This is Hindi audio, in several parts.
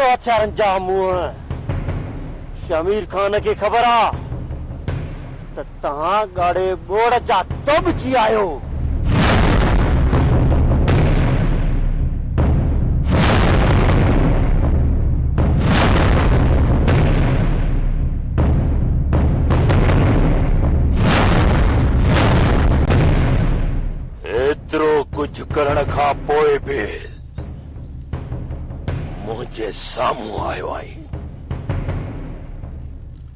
हथियारनि जा मुंह। शमीर खान के खबर आ त तहां गाड़े बोड़ जा तोबची आयो। एतिरो कुछ करण खां पोइ बि मुझे साम्हूं आयो आई।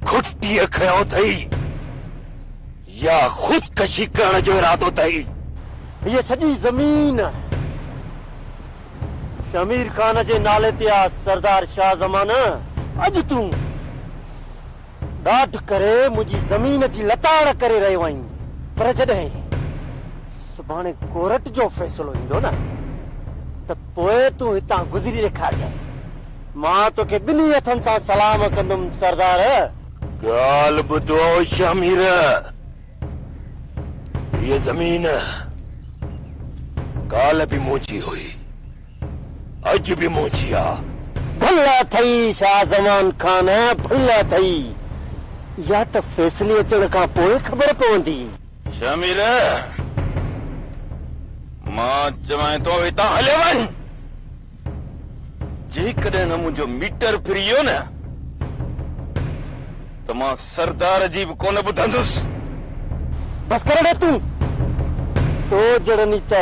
खुट्टीअ खयों थई या खुदकशी करण जो इरादो थई? ये सॼी ज़मीन शमीर खान जे नाले ते आ सरदार शाह ज़मान। अॼु तूं ॾाढ करे मुंहिंजी ज़मीन जी लताड़ करे रहियो आहीं, पर जॾहिं सुभाणे कोर्ट जो फ़ैसिलो ईंदो न त पोइ तूं हितां गुज़री ॾेखारजांइ। मां तोखे ॿिन्ही हथनि सां सलाम कंदुमि सरदार। ॻाल्हि ॿुधो शमीर, ये ज़मीन काल भी मुंहिंजी हुई, अॼु भी मुंहिंजी आ। भला थई शाह ज़मान खान, भला थई। या त फ़ैसिले अचण खां पोइ ख़बर पवंदी। शमीर, मां चवां तो हितां हले वञ। जेकॾहिं न मुंहिंजो मीटर फिरी वियो न त मां सरदार जी बि कोन ॿुधंदुसि। बस कर ॾे तूं। तो जड़नी त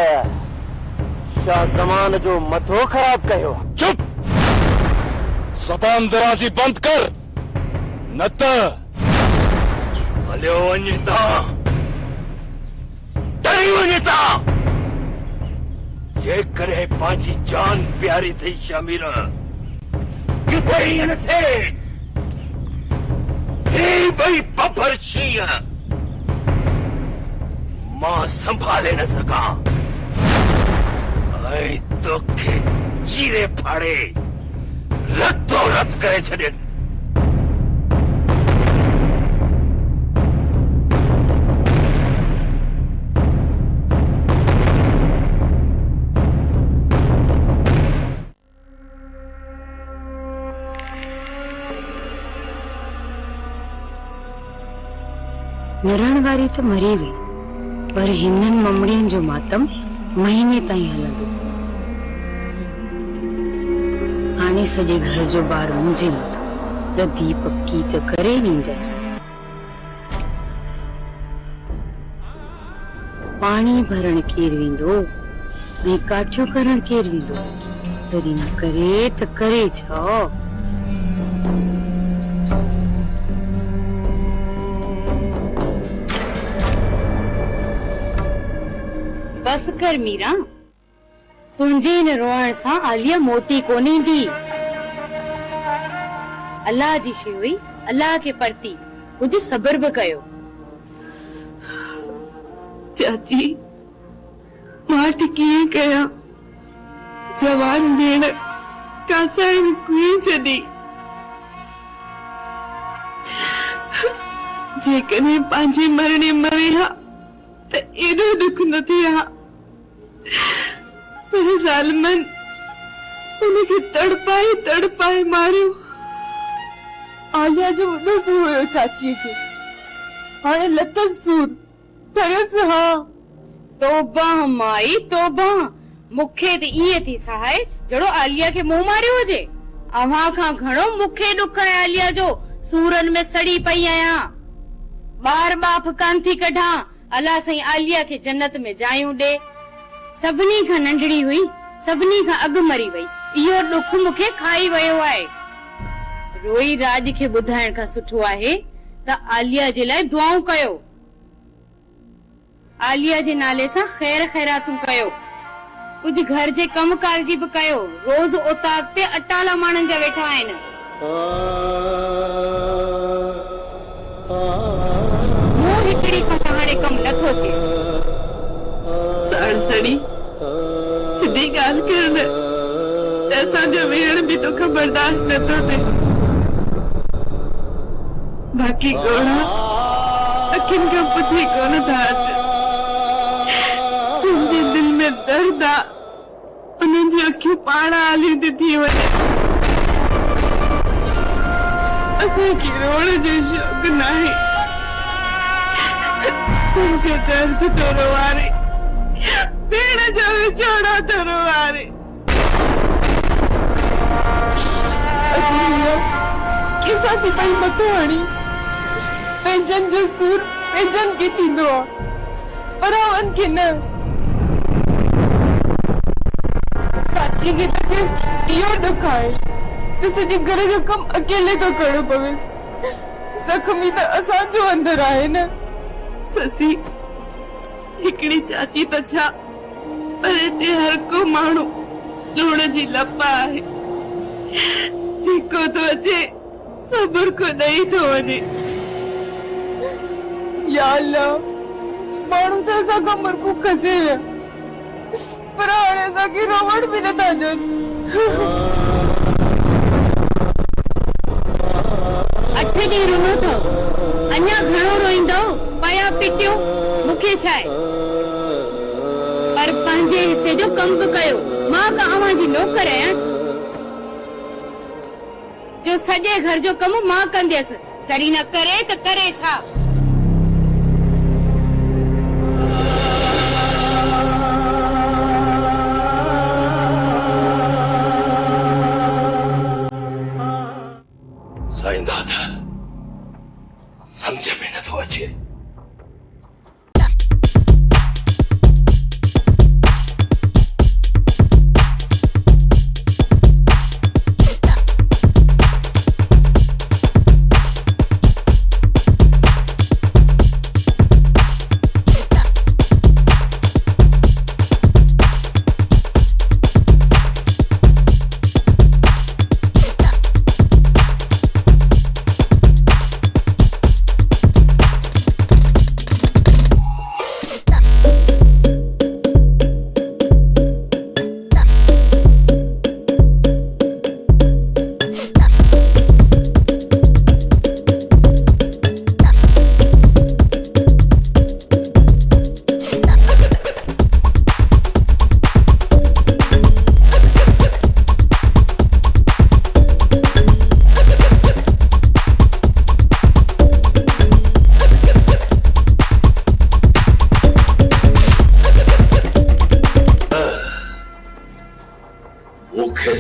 शाह ज़मान जो मथो ख़राब कयो। चुप, ज़बान दराज़ी बंद कर, न त हलियो वञ हितां, डरी वञ हितां। जेकॾहिं पंहिंजी जान प्यारी थई शमीर, किथे ईअं न थिए। हे ॿई बबर शींहं मां संभाले न सघां ऐं तोखे चीरे फाड़े रतो रत करे छॾनि। मरण वारी तो मरी वई, पर हिननि ममड़ियुनि जो मातम महीने ताईं हलंदो। हाणे सॼे घर जो बार मुंहिंजे मथां, त दीपक की त करे वेंदसि। पाणी भरण केर वेंदो ऐं काठियूं करण केर वेंदो? जरी न करे त करे छा? बस कर मीरा, तुंहिंजे इन रोअण सां आलिया मोटी कोन ईंदी। अल्लाह जी शइ हुई, अल्लाह के परती, कुछ सब्र भी कयो। चाची, माठ कीअं कयां? जवान भेण कासाइण कुई छॾी। जेकॾहिं पंहिंजे मरणे मरे हा त एॾो दुख न थिए हा, पर ज़ालिमन उनखे तड़पाए तड़पाए मारियो। आलिया जो वॾो सूर हुयो चाचीअ खे, हाणे लतस सूर थरियसि। हा, तौबा माई तौबा, मूंखे त इहे थी सहाय जहिड़ो आलिया खे मुंहुं मारियो हुजे। अव्हां खां घणो मूंखे ॾुख आहे आलिया जो। सूरनि में सड़ी पई आहियां, ॿार बाप कान थी कढां। अल्लाह साईं आलिया खे जन्नत में जायूं ॾे। सभिनी खां नंढड़ी हुई, सभिनी खां अॻु मरी वई। इहो ॾुख मूंखे खाई वियो आहे। रोई राज खे ॿुधाइण खां सुठो आहे त आलिया जे लाइ दुआऊं कयो। आलिया जे नाले सां ख़ैर ख़ैरातूं कयो, कुछ घर जे कमकार जी भी कयो। रोज उतार ते अटाला माण्हुनि जा वेठा आहिनि। मूं हिकड़ी खां हाणे कम नथो थिए। साड़सड़ी सिधी ॻाल्हि कर न, त असांजो वेहण बि तोखां बर्दाश्त नथो थिए। बाक़ी ॻोढ़ा अखियुनि खां पुछी कोन था अचनि। जिनजे दिल में दर्द आ, उन्हनि जी अखियूं पाण आलियूं थी वञनि। असांखे रोण जो शौक़ नाहे। तुंहिंजो दर्द थो रोवारे, भेण जा विछोड़ा थो रोवारे। किसा थी पई मथो हणी, पंहिंजनि जो सूर पंहिंजनि खे थींदो आहे, परावनि खे न। चाची खे त खेसि इहो ॾुख आहे त सॼे घर जो कमु अकेले थो करणो पवे। ज़ख़्मी त असांजो अंदर आहे न। ससी, हिकिड़ी चाची त छा, पर हिते हर को माण्हू लूण जी लप आहे। जेको थो अचे सब्र को ॾेई थो वञे। या अल्लाह, माण्हू त असां खां मरकू खसे विया, पर हाणे असांखे रोवण बि नथा ॾियनि। 8 ॾींहं रुनो थो, अञा घणो रोईंदो? पया पिटियो, मूंखे छा आहे? पर पंहिंजे हिसे जो कम बि कयो। मां का अव्हां जी नौकर आहियां जो सॼे घर जो कम मां कंदसि। सरी न करे त करे छा? साईं दादा, समझ में नथो अचे।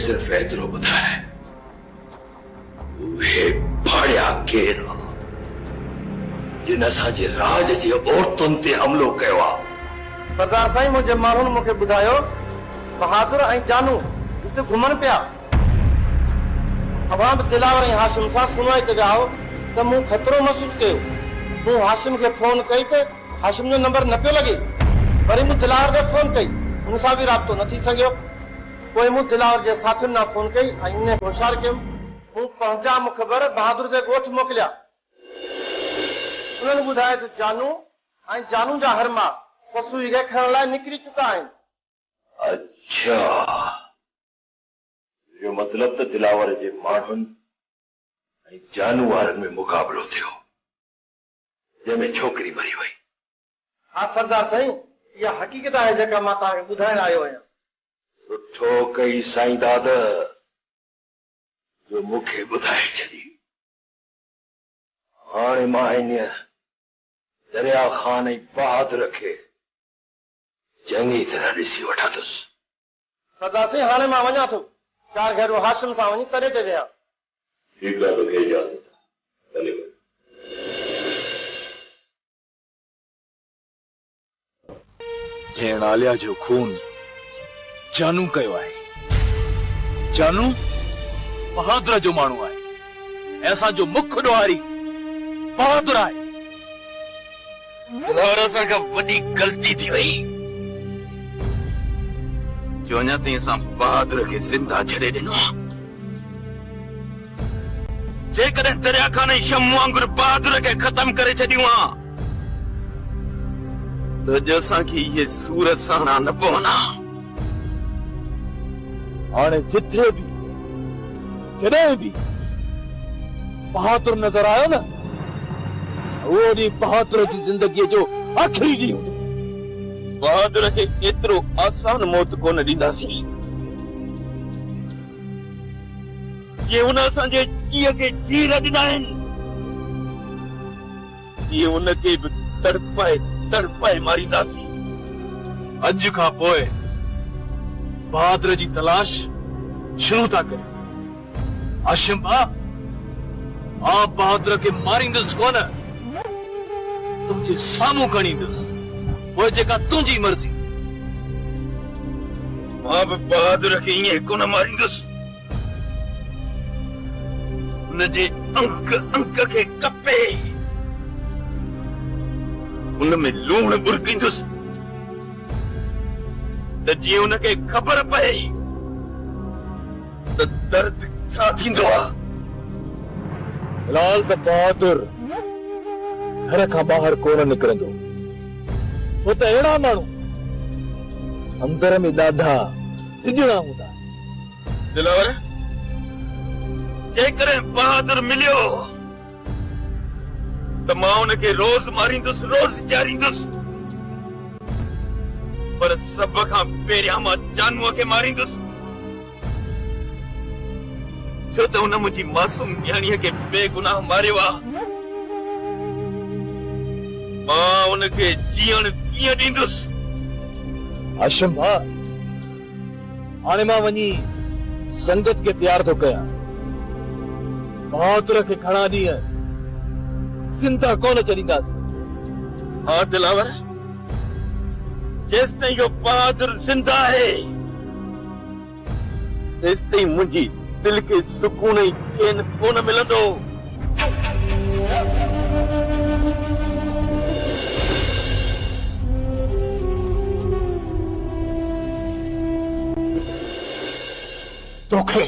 सिर्फ एतिरो ॿुधाए, उहे भाड़िया केरु जिन असांजे राज जी औरतुनि ते हमलो कयो आहे? सरदार साईं, मुंहिंजे माण्हुनि मूंखे ॿुधायो बहादुर ऐं जानू हिते घुमनि पिया। अवां बि दिलावर ऐं हाशिम सां सुनाई ते विया हो त मूं ख़तरो महसूस कयो। मूं हाशिम खे फोन कई त हाशिम जो नंबर न पियो लॻे। वरी मूं दिलावर खे फोन कई, हुन सां बि राब्तो न थी सघियो। पोइ मूं दिलावर जे साथियुनि सां फोन कई ऐं इन होशियार कयुमि। मूं पंहिंजा मुख़बर बहादुर जे ॻोठ मोकिलिया। उन्हनि ॿुधायो त जानू ऐं जानू जा हरमा ससुई खे खणण लाइ निकिरी चुका आहिनि। अच्छा, इहो मतिलब त दिलावर जे माण्हुनि ऐं जानू वारनि में मुक़ाबलो थियो, जंहिंमें छोकिरी मरी वई। हा सरदार साईं, इहा हक़ीक़त आहे जेका मां तव्हांखे ॿुधाइण आयो आहियां। सुठो कई साईं दादा जो मूंखे ॿुधाए छॾी। हाणे मां इन दरिया ख़ान ऐं बहादुर खे चङी तरह ॾिसी वठंदुसि। सरदार साईं, हाणे मां वञा थो। 4 घेरो हाशिम सां वञी तरे ते विया। ठीकु आहे, तोखे इजाज़त। भले भेण आलिया जो खून जानू कयो आहे। जानू बहादुर जो माण्हू आहे ऐं असांजो मुख ॾोहारी बहादुर आहे। दिलावर असांखां वॾी ग़लती थी वई जो अञा ताईं असां बहादुर खे ज़िंदा छॾे ॾिनो। जेकॾहिं दरिया खान ऐं शम वांगुरु बहादुर खे ख़तम करे छॾियूं हा त अॼु असांखे इहे सूरत साणा न पवंदा। हाणे जिथे बि जॾहिं बि बहादुर नज़र आयो न, उहो ॾींहुं बहादुर जी ज़िंदगीअ जो आख़िरी ॾींहुं हूंदो। बहादुर खे एतिरो आसान मौत कोन ॾींदासीं। ये उन असांजे जीअ खे जीर ॾिना आहिनि ये उनखे बि तड़पाए मारींदासीं। अॼु खां पोइ बहादुर जी तलाश शुरू था करियो। हाशिम भाउ, मां बहादुर खे मारींदुसि कोन, तुंहिंजे साम्हूं खणींदुसि, पोइ जेका तुंहिंजी मर्ज़ी। मां बि बहादुर खे ईअं कोन मारींदुसि, हुनजे अंक खे कपे उनमें लूण बुरकींदुसि त जीअं उनखे ख़बर पए त दर्द छा थींदो आहे। फिलहाल त बहादुर घर खां ॿाहिरि कोन निकिरंदो, छो त अहिड़ा माण्हू अंदर में ॾाढा सिजणा हूंदा। दिलावर, जेकॾहिं बहादुर मिलियो त मां उनखे रोज़ मारींदुसि, रोज़ ॼारींदुसि, पर सभ खां पहिरियां मां जानूअ खे मारींदुसि, छो त हुन मुंहिंजी मासूम न्याणीअ खे बेगुनाह मारियो आहे। मां उनखे जीअण कीअं ॾींदुसि? हाशिम भाउ, हाणे मां वञी संगत खे तयार थो कयां। बहादुर खे घणा ॾींहं ज़िंदा कोन छॾींदासीं। हा दिलावर, जेसिताईं इहो बहादुर ज़िंदा आहे तेसिताईं मुंहिंजी दिल खे सुकून ऐं चैन कोन मिलंदो। तोखे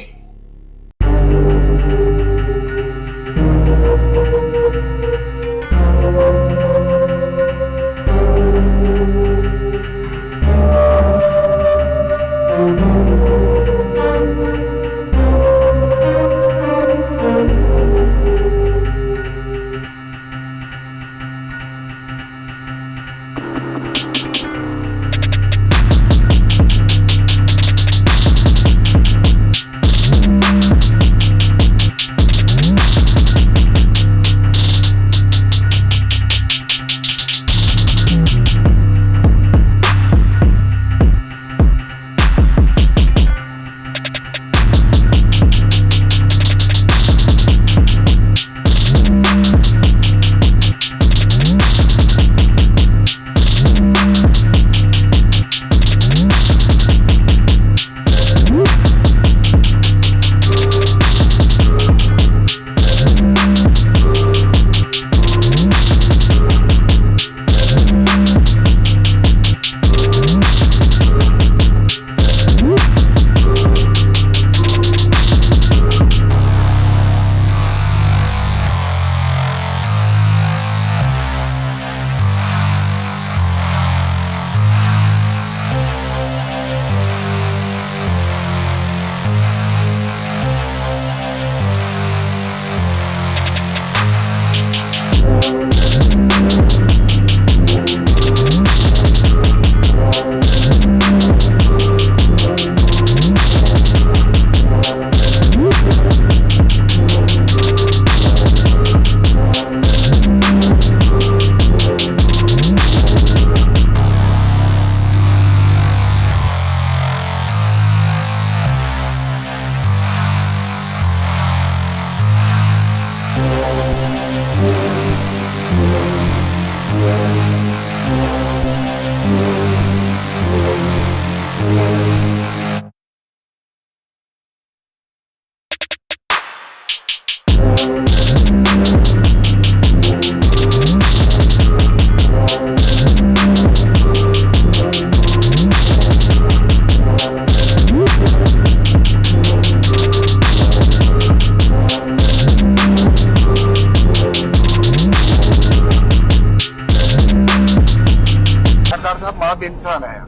इंसान आया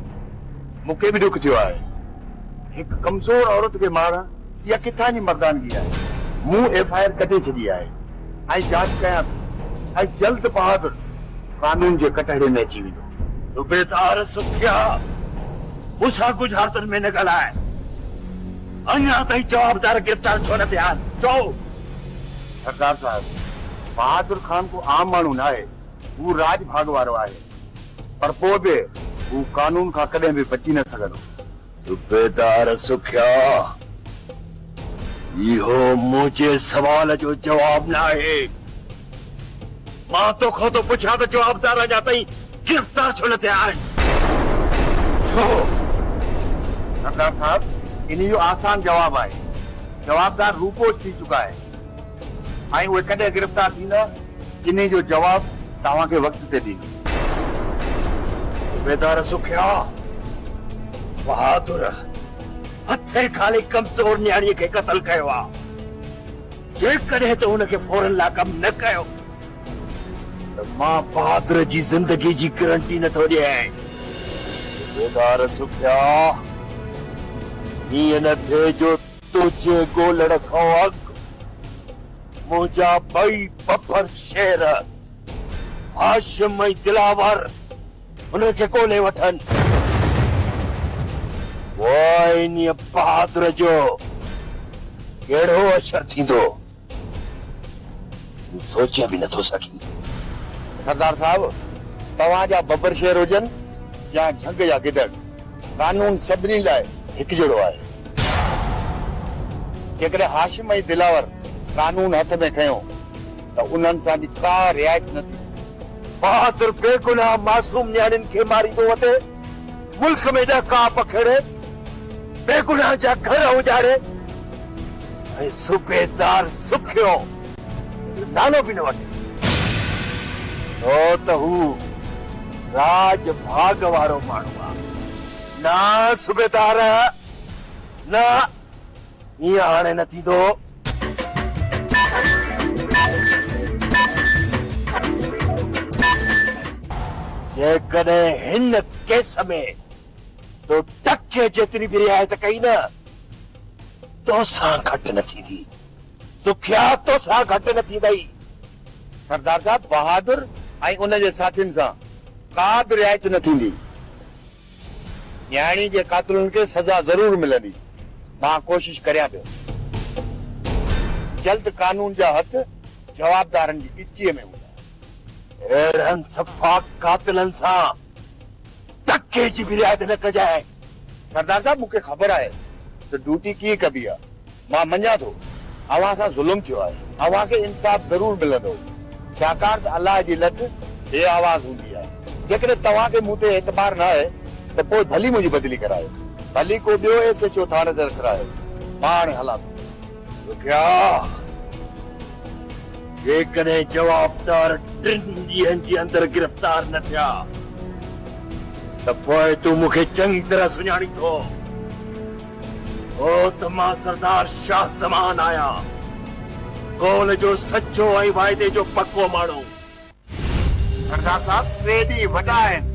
मुके भी दुख थियो है। एक कमजोर औरत के मारा या किथा जी मर्दानगी है। मुंह एफआईआर कटे छड़ी है। आई जांच कया आई जल्द बहादुर कानून जे कटहरे में अची वेंदो। सूबेदार सुखिया उसा गुजारतन में न ॻाल्हाए। अञा ताईं जवाबदार गिरफ़्तार छो न थिया आहिनि? चओ। सरदार साहब, बहादुर खान को आम माण्हू न आहे, हू राज भाग वारो आहे, पर पोइ बि हू कानून खां कॾहिं बि बची न सघंदो। सूबेदार सुखिया, इहो मुंहिंजे सवाल जो जवाब न आहे। मां तोखां थो पुछां त जवाबदार अञा ताईं गिरफ़्तार छो न थिया आहिनि? छो? सरदार साहब, इन जो आसान जवाब आहे, जवाबदार रूपोश थी चुका आहे ऐं उहे कॾहिं गिरफ़्तार थींदा, इन जो जवाब तव्हांखे वक़्त ते ॾींदो। सूबेदार सुखिया, बहादुर हथे खाली कमज़ोर न्याणीअ खे क़तल कयो आहे। जेकॾहिं त हुनखे फौरन लाकम न कयो त मां बहादुर जी ज़िंदगी जी गारंटी नथो ॾियां। सूबेदार सुखिया, हीअं न थिए जो तुंहिंजे ॻोल्हण खां अॻु मुंहिंजा ॿई बफर शेर हाशिम ऐं दिलावर हुनखे ॻोल्हे वठनि। इन बहादुर जो कहिड़ो असर थींदो तूं सोचे बि नथो सघीं। सरदार साहब, तव्हांजा बबर शेर हुजनि या झंग या गिदड़, कानून सभिनी लाइ हिकु जहिड़ो आहे। जेकॾहिं हाशिम ऐं दिलावर कानून हथ में खयो त उन्हनि सां बि का रिआयत न थी। बहादुर बेगुनाह मासूम न्याणियुनि खे मारींदो वठे, मुल्क में ॾका पखेड़े, बेगुनाह जा घर उजाड़े ऐं सूबेदार सुखियो नालो बि न वठे। छो त हू राज भाग वारो माण्हू आहे। न सूबेदार, न ईअं हाणे न थींदो। जेकॾहिं हिन केस में तो टके जेतिरी बि रिआयत कई न, तोसां घटि न थींदी। सुखिया, तोसां घटि न थींदई। सरदार साहब, बहादुर ऐं उनजे साथियुनि सां का बि रिआयत न थींदी। न्याणी जे कातिलुनि खे सज़ा ज़रूर मिलंदी। मां कोशिश करियां पियो। जल्द कानून जा हथ जवाबदारनि जी इच्छीअ में हूंदा। अहिड़नि सफ़ा कातिलनि सां टके जी बि रिआयत न कजाए। सरदार साहब, मूंखे ख़बर आहे त ड्यूटी कीअं कबी आहे। मां मञा थो अव्हां सां ज़ुल्म थियो आहे। अव्हांखे इंसाफ़ ज़रूर मिलंदो, छाकाणि त अलाह जी लठ बे आवाज़ हूंदी आहे। जेकॾहिं तव्हांखे मूं ते एतबार न आहे त पोइ भली मुंहिंजी बदिली करायो, भली को ॿियो SHO थाणे ते रखायो। मां हाणे हलां थो। जेकॾहिं जवाबदार 3 ॾींहंनि जे अंदरि गिरफ़्तार न थिया त पोइ तूं मूंखे चङी तरह सुञाणी थो। ओ त मां सरदार शाह ज़मान आहियां, कौल जो सचो ऐं वाइदे जो पक्को माण्हू। सरदार साहब, 3 ॾींहं वॾा आहिनि।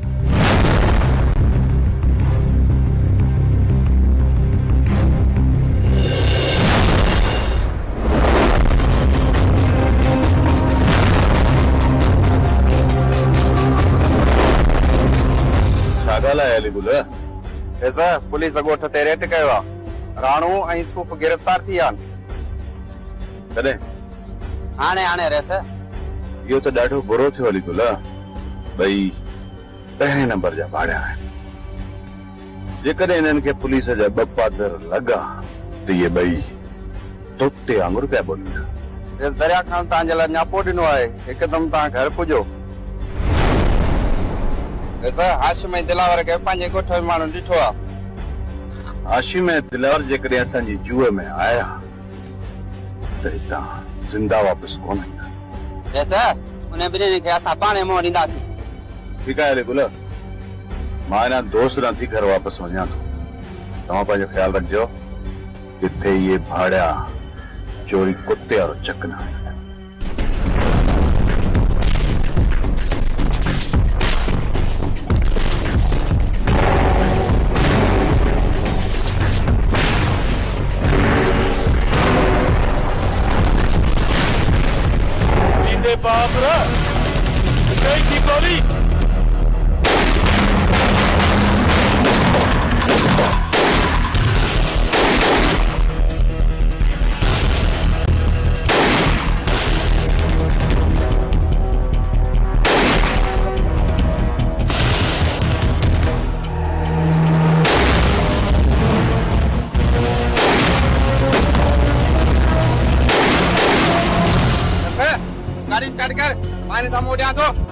ऐसा पुलिस अॻोठ ते रेड कयो आहे। राणू ऐं सूफ़ गिरफ़्तार थी विया आहिनि। कॾहिं? हाणे रेस। इहो त ॾाढो बुरो थियो अलीगुल। ॿई पहिरें नंबर जा भाड़िया आहिनि। जेकॾहिं इन्हनि खे पुलिस जा ॿ पादर लॻा त इहे ॿई तोते वांगुरु पिया ॿोलींदा। इस दरिया खां तव्हांजे लाइ न्यापो ॾिनो आहे, हिकदमि तव्हां घर पुॼो। ऐसा हाशिम ऐं दिलावर खे पंहिंजे ॻोठ में माण्हू ॾिठो आहे। हाशिम ऐं दिलावर जेकॾहिं असांजी जूअ में आया त हितां ज़िंदा वापसि कोन ईंदा। ऐसा उन ॿिन्हिनि खे असां पाणे मोह ॾींदासीं। ठीकु आहे अलीगुल, मां अञा दोस्त न थी घर वापसि वञा थो। तव्हां पंहिंजो ख़्यालु रखिजो, किथे इहे भाड़िया चोरी कुते वारो चक न आहे। बाबरा गई थी गोली। गाड़ी स्टार्ट कर पानी सामने उठा तो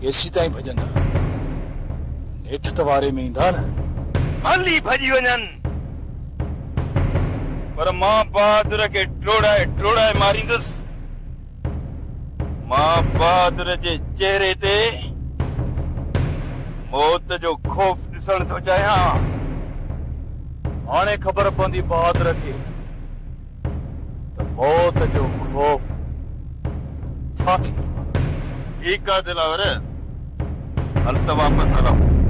केसी ताईं भॼंदा नेठि त वारे में ईंदा न हली भॼी वञनि पर मां बहादुर खे टोड़ाए मारींदुसि मां बहादुर जे चेहरे ते मौत जो खौफ ॾिसण थो चाहियां हाणे ख़बर पवंदी बहादुर खे त मौत जो खौफ छा थींदो ठीक आहे दिलावर हल त वापसि हलूं